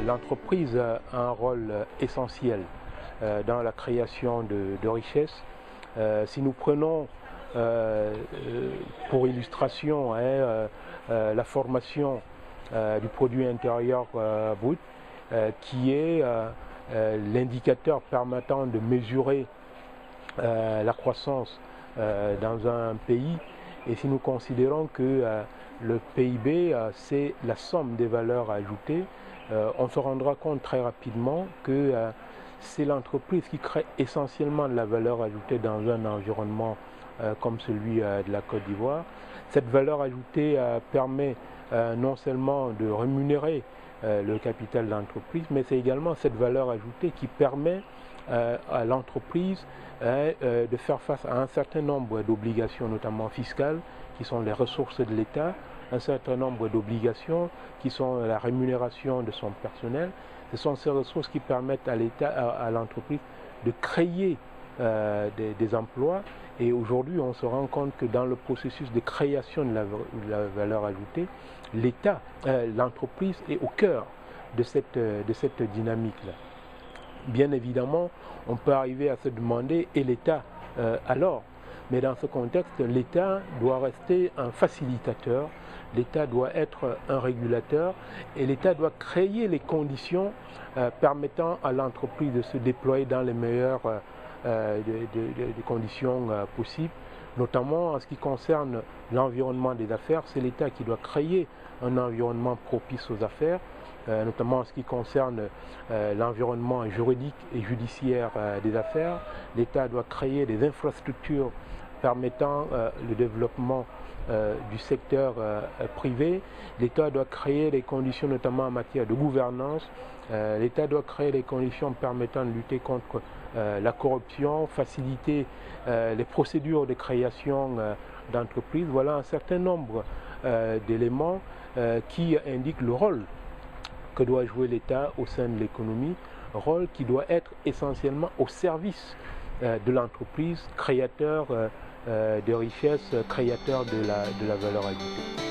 L'entreprise a un rôle essentiel dans la création de richesses. Si nous prenons pour illustration la formation du produit intérieur brut, qui est l'indicateur permettant de mesurer la croissance dans un pays, et si nous considérons que le PIB c'est la somme des valeurs ajoutées, on se rendra compte très rapidement que c'est l'entreprise qui crée essentiellement de la valeur ajoutée dans un environnement comme celui de la Côte d'Ivoire. Cette valeur ajoutée permet non seulement de rémunérer le capital de l'entreprise, mais c'est également cette valeur ajoutée qui permet à l'entreprise de faire face à un certain nombre d'obligations, notamment fiscales, qui sont les ressources de l'État, un certain nombre d'obligations qui sont la rémunération de son personnel. Ce sont ces ressources qui permettent à l'État, à l'entreprise de créer des emplois. Et aujourd'hui, on se rend compte que dans le processus de création de la valeur ajoutée, l'État, l'entreprise est au cœur de cette dynamique-là. Bien évidemment, on peut arriver à se demander, et l'État alors? Mais dans ce contexte, l'État doit rester un facilitateur, l'État doit être un régulateur, et l'État doit créer les conditions permettant à l'entreprise de se déployer dans les meilleures des conditions possibles, notamment en ce qui concerne l'environnement des affaires. C'est l'État qui doit créer un environnement propice aux affaires, notamment en ce qui concerne l'environnement juridique et judiciaire des affaires. L'État doit créer des infrastructures permettant le développement du secteur privé. L'État doit créer les conditions, notamment en matière de gouvernance. L'État doit créer les conditions permettant de lutter contre la corruption, faciliter les procédures de création d'entreprises. Voilà un certain nombre d'éléments qui indiquent le rôle que doit jouer l'État au sein de l'économie, rôle qui doit être essentiellement au service de l'entreprise, créateur de richesses, créateur de la valeur ajoutée.